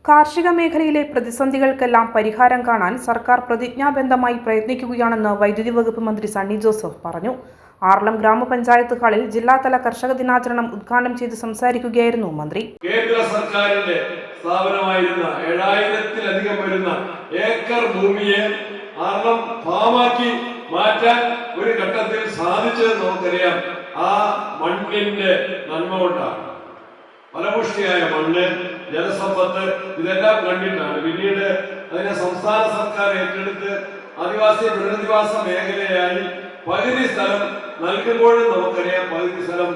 കാർഷിക മേഖലയിലെ പ്രതിസന്ധികൾക്കെല്ലാം പരിഹാരം കാണാൻ സർക്കാർ പ്രതിജ്ഞാബദ്ധമായി പ്രയത്നിക്കുകയാണെന്ന് വൈദ്യുതി വകുപ്പ് മന്ത്രി സണ്ണി ജോസഫ് പറഞ്ഞു. ആർളം ഗ്രാമപഞ്ചായത്ത് ഹാളിൽ ജില്ലാതല കർഷക ദിനാചരണം ഉദ്ഘാടനം ചെയ്ത് സംസാരിക്കുകയായിരുന്നു മന്ത്രി. കേന്ദ്ര സർക്കാരിന്റെ സ്ഥാപനമായിരുന്ന 7000-ലധികം വരുന്ന ഏക്കർ ഭൂമിയെ ആർളം ഫാമാക്കി മാറ്റാൻ ഒരു ഘട്ടത്തിൽ സാധിച്ചത് നമുക്കറിയാം. ആ മണ്ണിന്റെ നന്മ കൊണ്ടാണ്. ഫലപുഷ്ടിയായ മണ്ണ്, ജലസമ്പത്ത് ഇതെല്ലാം കണ്ടിട്ടാണ് പിന്നീട് അതിനെ സംസ്ഥാന സർക്കാർ ഏറ്റെടുത്ത് ആദിവാസി പുനരധിവാസ മേഖലയായി പകുതി സ്ഥലം നൽകുമ്പോഴും നമുക്കറിയാം പകുതി സ്ഥലം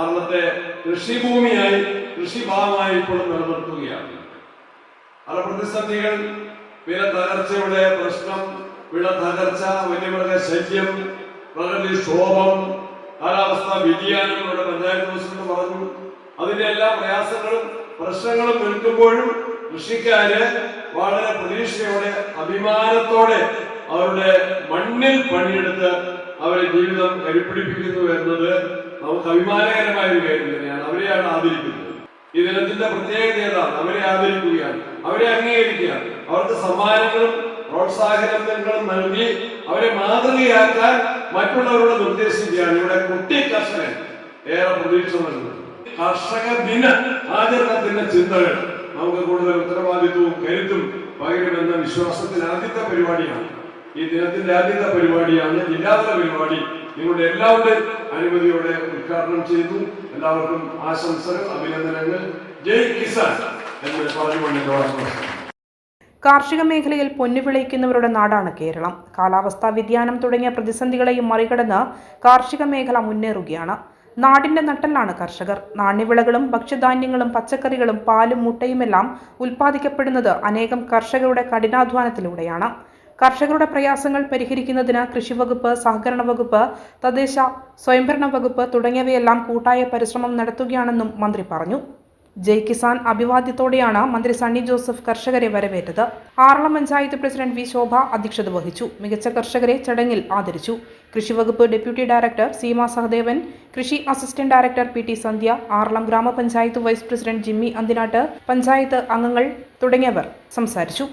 ആർളത്തെ കൃഷിഭൂമിയായി കൃഷിഭാഗമായി ഇപ്പോഴും നിലനിർത്തുകയാണ്. പല പ്രതിസന്ധികൾ, വില തകർച്ചയുടെ പ്രശ്നം, വിള തകർച്ച, വന്യമൃഗ ശല്യം, പ്രകൃതിക്ഷോഭം, കാലാവസ്ഥാ വ്യതിയാനം ഇവിടെ പഞ്ചായത്ത് പ്രസിഡന്റ് പറഞ്ഞു. അതിന്റെ എല്ലാ പ്രയാസങ്ങളും പ്രശ്നങ്ങളും നിൽക്കുമ്പോഴും കൃഷിക്കാര് വളരെ പ്രതീക്ഷയോടെ അഭിമാനത്തോടെ അവരുടെ മണ്ണിൽ പണിയെടുത്ത് അവരെ ജീവിതം കരുപ്പിടിപ്പിക്കുന്നു എന്നത് നമുക്ക് അഭിമാനകരമായ ഒരു കാര്യം തന്നെയാണ്. അവരെയാണ് ആദരിക്കുന്നത്. ഈ ദിനത്തിന്റെ പ്രത്യേകത ഏതാണ്? അവരെ ആദരിക്കുകയാണ്, അവരെ അംഗീകരിക്കുകയാണ്, അവർക്ക് സമ്മാനങ്ങളും പ്രോത്സാഹനങ്ങളും നൽകി അവരെ മാതൃകയാക്കാൻ മറ്റുള്ളവരോട് നിർദ്ദേശിക്കുകയാണ്. ഇവിടെ കുട്ടി കർഷകൻ ഏറെ പ്രതീക്ഷ നൽകുന്നത്. കർഷക ദിന ആചരണത്തിന്റെ ചിന്തകൾ നമുക്ക് കൂടുതൽ ഉത്തരവാദിത്വവും കരുത്തും പകരുമെന്ന വിശ്വാസത്തിൽ ആദ്യത്തെ പരിപാടിയാണ്. ഈ ദിനത്തിന്റെ ആദ്യത്തെ പരിപാടിയാണ് ജില്ലാതല പരിപാടി. നിങ്ങളുടെ എല്ലാവരുടെയും അനുമതിയോടെ ഉദ്ഘാടനം ചെയ്തു. എല്ലാവർക്കും ആശംസകൾ, അഭിനന്ദനങ്ങൾ. ജയ് കിസാൻ എന്ന് പറഞ്ഞുകൊണ്ട് കാർഷിക മേഖലയിൽ പൊന്നു വിളയിക്കുന്നവരുടെ നാടാണ് കേരളം. കാലാവസ്ഥാ വ്യതിയാനം തുടങ്ങിയ പ്രതിസന്ധികളെയും മറികടന്ന് കാർഷിക മേഖല മുന്നേറുകയാണ്. നാടിന്റെ നട്ടെല്ലാണ് കർഷകർ. നാണ്യവിളകളും ഭക്ഷ്യധാന്യങ്ങളും പച്ചക്കറികളും പാലും മുട്ടയുമെല്ലാം ഉൽപ്പാദിക്കപ്പെടുന്നത് അനേകം കർഷകരുടെ കഠിനാധ്വാനത്തിലൂടെയാണ്. കർഷകരുടെ പ്രയാസങ്ങൾ പരിഹരിക്കുന്നതിന് കൃഷിവകുപ്പ്, സഹകരണ വകുപ്പ്, തദ്ദേശ സ്വയംഭരണ വകുപ്പ് തുടങ്ങിയവയെല്ലാം കൂട്ടായ പരിശ്രമം നടത്തുകയാണെന്നും മന്ത്രി പറഞ്ഞു. ജയ് കിസാൻ അഭിവാദ്യത്തോടെയാണ് മന്ത്രി സണ്ണി ജോസഫ് കർഷകരെ വരവേറ്റത്. ആർളം പഞ്ചായത്ത് പ്രസിഡന്റ് വി ശോഭ അധ്യക്ഷത വഹിച്ചു. മികച്ച കർഷകരെ ചടങ്ങിൽ ആദരിച്ചു. കൃഷിവകുപ്പ് ഡെപ്യൂട്ടി ഡയറക്ടർ സീമ സഹദേവൻ, കൃഷി assistant director P T. Sandhya, Aralam ഗ്രാമപഞ്ചായത്ത് vice president Jimmy Anthinattu, panchayat അംഗങ്ങൾ തുടങ്ങിയവർ സംസാരിച്ചു.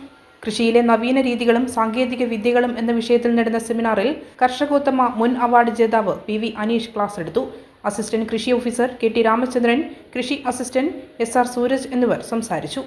കൃഷിയിലെ നവീന രീതികളും സാങ്കേതിക വിദ്യകളും എന്ന വിഷയത്തിൽ നടന്ന സെമിനാറിൽ കർഷകോത്തമ മുൻ അവാർഡ് ജേതാവ് പി.വി. അനീഷ് ക്ലാസ് എടുത്തു. അസിസ്റ്റന്റ് കൃഷി ഓഫീസർ കെ.ടി. രാമചന്ദ്രൻ, കൃഷി അസിസ്റ്റന്റ് എസ്.ആർ. സൂരജ് എന്നിവർ സംസാരിച്ചു.